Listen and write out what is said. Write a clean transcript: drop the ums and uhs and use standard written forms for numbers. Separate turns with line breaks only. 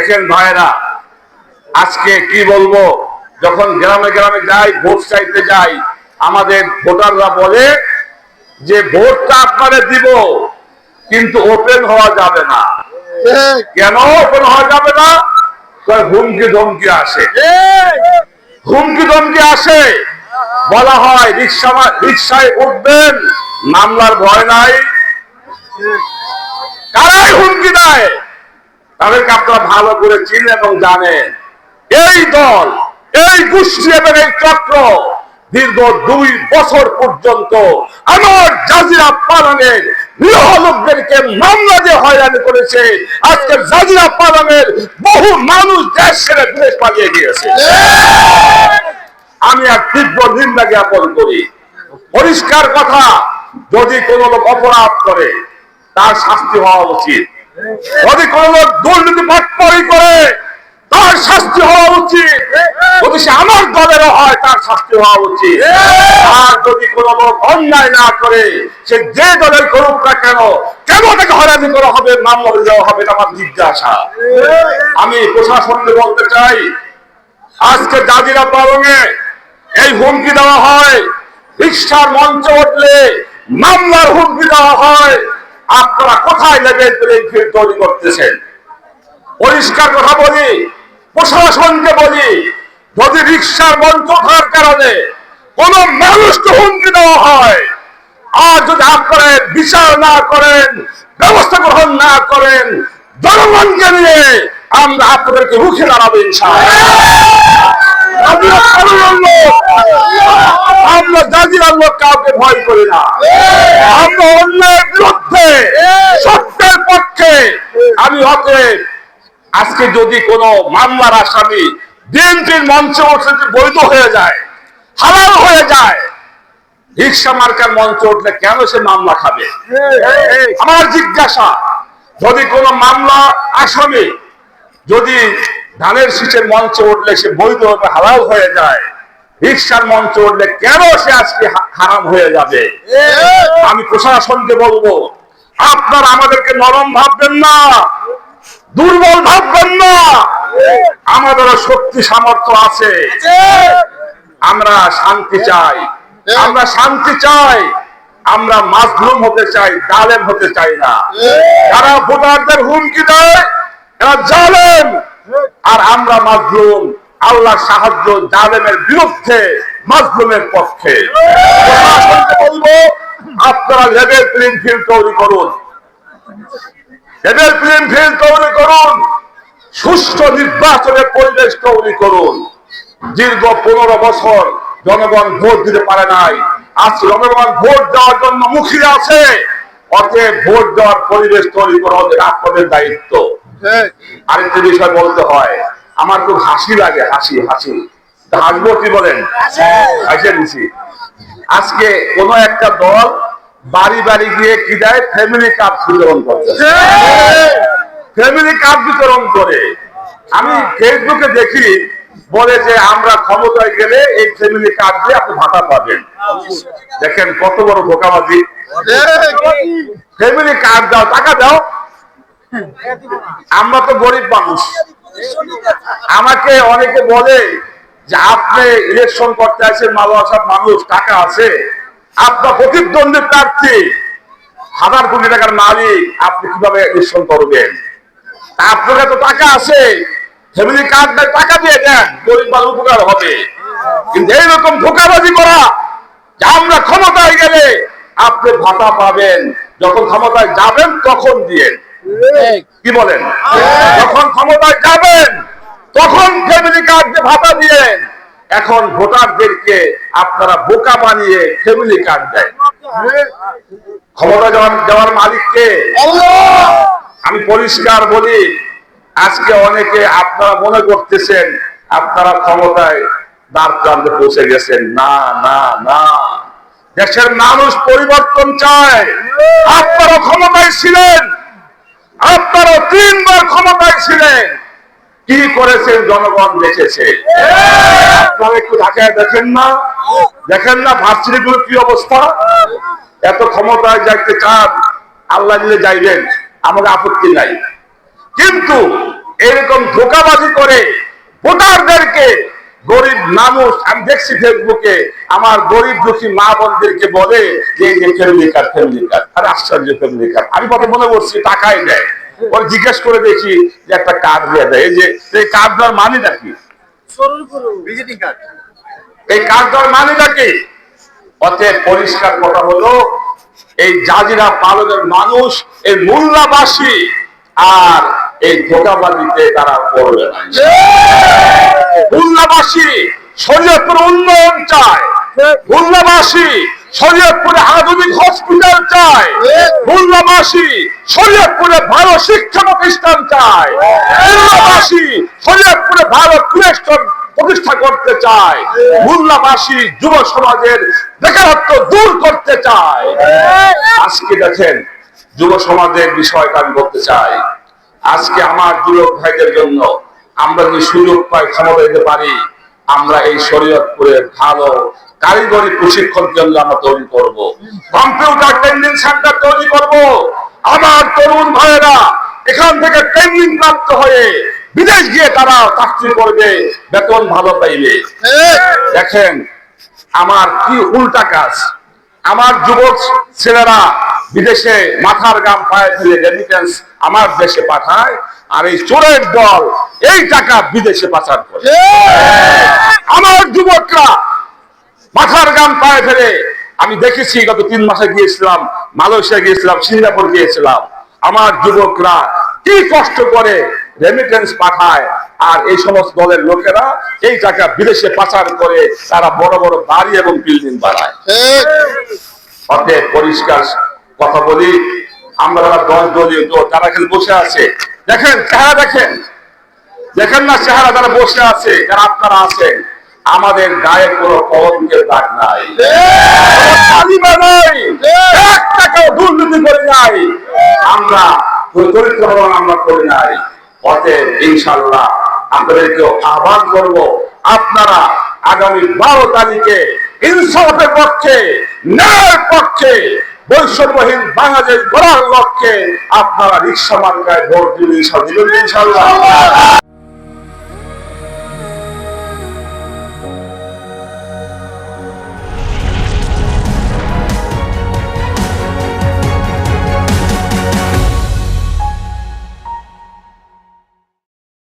দেখেন ভাইরা, আজকে কি বলবো, যখন গ্রামে গ্রামে যাই, ভোট চাইতে যাই, আমাদের ভোটাররা বলে যে ভোটটা আপনাদের দিব, কিন্তু ওপেন হওয়া যাবে না। কেন ওপেন হওয়া যাবে না? হুমকি ধমকি আসে, হুমকি ধমকি আসে। বলা হয় রিক্সায় উঠবেন, মামলার ভয় নাই। কারাই হুমকি দেয়? তাদেরকে আপনারা ভালো করে চিনেন এবং জানেন। এই দল, এই গোষ্ঠী এবং এই চক্র দীর্ঘ 2 বছর পর্যন্ত আমার জাজিরা পালনের নিরীহ লোকদেরকে মামলা দিয়ে হয়রানি করেছে। আজকে জাজিরা পালনের বহু মানুষ দেশ ছেড়ে বিদেশ পালিয়ে গিয়েছে। আমি এক তীব্র নিন্দা জ্ঞাপন করি। পরিষ্কার কথা, যদি কোনো লোক অপরাধ করে তার শাস্তি হওয়া উচিত। যদি কোনো লোক দুর্নীতি বাটপারি করে তার শাস্তি হওয়া উচিত। যদি সে আমার দলেরও হয় তার শাস্তি হওয়া উচিত। আর যদি কোনো লোক অন্যায় না করে, সে যে দলের করুক না কেন, কেন তাকে হয়রানি করা হবে, মামলা দেওয়া হবে, আমার জিজ্ঞাসা। আমি প্রশাসনকে বলতে চাই, আজকে জাজিরা পালনে এই হুমকি দেওয়া হয়, রিকশার মঞ্চে উঠলে মামলার হুমকি দেওয়া হয়। আপনারা কোথায় লেভেল প্লেইং ফিল্ড তৈরি করতেছেন? পরিষ্কার কথা বলি, প্রশাসনকে বলি, যদি রিকশার মঞ্চ ওঠার কারণে কোন মানুষকে হুমকি দেওয়া হয়, আর যদি আপনারা বিচার না করেন, ব্যবস্থা গ্রহণ না করেন, জনগণকে নিয়ে আমরা আপনাদেরকে রুখে দাঁড়াবো ইনশাআল্লাহ। আমরা জাজিরার লোক কাউকে ভয় করি না। আমরা অন্যায়ের বিরুদ্ধে, সত্যের পক্ষে। আমি অতএব আজকে যদি কোনো মামলার আসামি বিএনপির মঞ্চে উঠে বৈধ হয়ে যায়, হালাল হয়ে যায়, রিকশা মার্কার মঞ্চে উঠলে কেন সে মামলা খাবে? আমার জিজ্ঞাসা, যদি কোনো মামলা আসামি যদি ধানের শীষের মঞ্চে উঠলে সে বৈধ হবে, হালাল হয়ে যায়, রিকশার মঞ্চে উঠলে কেন সে আজকে হারাম হয়ে যাবে? আমি প্রশাসনকে বলবো, আপনারা আমাদেরকে নরম ভাববেন না, দুর্বল ভাববেন না। আমাদেরও শক্তি সামর্থ্য আছে। আমরা শান্তি চাই, আমরা শান্তি চাই। আমরা মাজলুম হতে চাই, জালেম হতে চাই না। যারা ভোটারদের হুমকি দেয় এরা জালেম, আর আমরা মাজলুম। আল্লাহর সাহায্য জালেমের বিরুদ্ধে, মাজলুমের পক্ষে। প্রশাসনকে বলবো, আপনারা লেভেল প্লেইং ফিল্ড তৈরি করুন, লেভেল প্লেইং ফিল্ড তৈরি করুন, সুষ্ঠু নির্বাচনের পরিবেশ তৈরি করুন। দীর্ঘ 15 বছর জনগণ ভোট দিতে পারে নাই, আজ জনগণ ভোট দেওয়ার জন্য মুখিয়ে আছে। অতএব ভোট দেওয়ার পরিবেশ তৈরি করা হচ্ছে আপনাদের দায়িত্ব। আরেকটি বিষয় বলতে হয়, আমার খুব হাসি লাগে, হাসি হাসবো, কি বলেন? হাসিয়ে দিছি। আজকে কোন একটা দল বাড়ি বাড়ি গিয়ে কি দেয়, ফ্যামিলি কার্ড বিতরণ করছে। ফ্যামিলি কার্ড বিতরণ করে আমি ফেসবুকে দেখি, বলে যে আমরা ক্ষমতায় গেলে এই ফ্যামিলি কার্ড দিয়ে আপনি ভাতা পাবেন। দেখেন কত বড় ধোঁকাবাজি। ফ্যামিলি কার্ড দাও, টাকা দাও। আমরা তো গরিব মানুষ। আমাকে অনেকে বলে যে আপনি ইলেকশন করতে আছেন, মালবাসার মানুষ, টাকা আছে, আপনার প্রতিদ্বন্দ্বী প্রার্থী 1000 কোটি টাকার মালিক, আপনি কিভাবে ইলেকশন করবেন? আপনার তো টাকা আছে, ফ্যামিলি কার্ড দেয়, টাকা দিয়ে দেন, গরিব মানুষ উপকার হবে। কিন্তু এইরকম ধোঁকাবাজি করা যে আমরা ক্ষমতায় গেলে আপনি ভাতা পাবেন, যখন ক্ষমতায় যাবেন তখন দিয়েন, কি বলেন? যখন ক্ষমতায় যাবেন তখন ফ্যামিলি কার্ড দিয়ে ভাতা দিয়েন। এখন ভোটারদেরকে আপনারা বোকা বানিয়ে ফ্যামিলি কার্ড দেয়। ক্ষমতা যাওয়ার মালিককে আমি পরিষ্কার বলি, আজকে অনেকে আপনারা মনে করতেছেন আপনারা ক্ষমতায় দ্বার প্রান্তে পৌঁছে গেছেন। না না না, দেশের মানুষ পরিবর্তন চায়। আপনারা ক্ষমতায় ছিলেন, আপনারা 3 বার ক্ষমতায় ছিলেন, কি করেছেন জনগণ দেখেছে। আপনারা একটু ঢাকায় দেখেন না ভার্সিটিগুলোর কি অবস্থা। এত ক্ষমতায় যাইতে চান, আল্লাহ দিলে যাইবেন, আমাদের আপত্তি নাই। কিন্তু এরকম ধোঁকাবাজি করে ভোটারদেরকে, গরিব মানুষ আমি দেখছি ফেসবুকে আমার গরিব দুঃখী মা বোনদেরকে বলে যে এই যে ফ্যামিলি কার্ড, আরে আশ্চর্য ফ্যামিলি কার্ড। আমি কত মনে করছি টাকাই দেয়, ওর জিজ্ঞেস করে দেখি যে একটা কার্ড দিয়ে দেয়। এই কার্ড দেওয়ার মানেটা কি? Visiting card. এই কার্ড দেওয়ার মানেটা কি? অতএব পরিষ্কার কথা হলো, এই জাজিরা পালনের মানুষ, এই মোল্লাবাসী আর এই ধোঁকাবাজিতে তারা করবে না। মোল্লাবাসী শরীয়তপুর উন্নয়ন চায়, মোল্লাবাসী শরীয়তপুরে আধুনিক হসপিটাল চায়, মোল্লাবাসী শরীয়তপুরে ভালো শিক্ষা প্রতিষ্ঠান চায়, মোল্লাবাসী শরীয়তপুরে ভালো প্রতিষ্ঠা করতে চায়, মোল্লাবাসী যুব সমাজের বেকারত্ব দূর করতে চায়। আজকে দেখেন যুব সমাজের বিষয়টা আমি বলতে চাই, আজকে আমার যুবক ভাইদের জন্য আমরা যদি সুযোগ পাই, ক্ষমতা দিতে পারি, আমরা এই শরীয়তপুরে ভালো কারিগরি প্রশিক্ষণ কেন্দ্র আমরা তৈরি করব, কম্পিউটার ট্রেনিং সেন্টার তৈরি করব। আমার তরুণ ভাইয়েরা এখান থেকে ট্রেনিং প্রাপ্ত হয়ে বিদেশ গিয়ে তারা চাকরি করবে, বেতন ভালো পাইবে। দেখেন আমার কি উল্টা কাজ, আমার যুবক ছেলেরা বিদেশে মাথার গাম পায়ে ফেলে রেমিটেন্স আমার দেশে পাঠায়, আর এই চোরের দল এই টাকা বিদেশে পাচার করে। আমার যুবকরা মাথার গাম পায়ে ফেলে, আমি দেখেছি গত 3 মাসে গিয়েছিলাম, মালয়েশিয়া গিয়েছিলাম, সিঙ্গাপুর গিয়েছিলাম, আমার যুবকরা কি কষ্ট করে রেমিটেন্স পাঠায়, আর এই সমস্ত দলের লোকেরা এই টাকা বিদেশে পাচার করে তারা বড় বড় বাড়ি এবং বিল্ডিং বানায়। অতএব পরিষ্কার কথা বলি, আমরা 10 দলীয় দল তারা এখানে বসে আছে, দেখেন চেহারা, দেখেন না চেহারা, যারা বসে আছে, যারা আপনারা আছেন, আমাদের গায়ে কোনো কলঙ্কের দাগ নাই, এক টাকাও দুর্নীতি করি নাই, আমরা চরিত্র আমরা করি নাই। অতএব ইনশাআল্লাহ আপনাদেরকে আহ্বান করব, আপনারা আগামী 12 তারিখে ইনসাফের পক্ষে, ন্যায়ের পক্ষে, বৈষম্যহীন বাংলাদেশ গড়ার লক্ষ্যে আপনারা রিকশা মার্কায় ভোট দিবেন ইনশাআল্লাহ।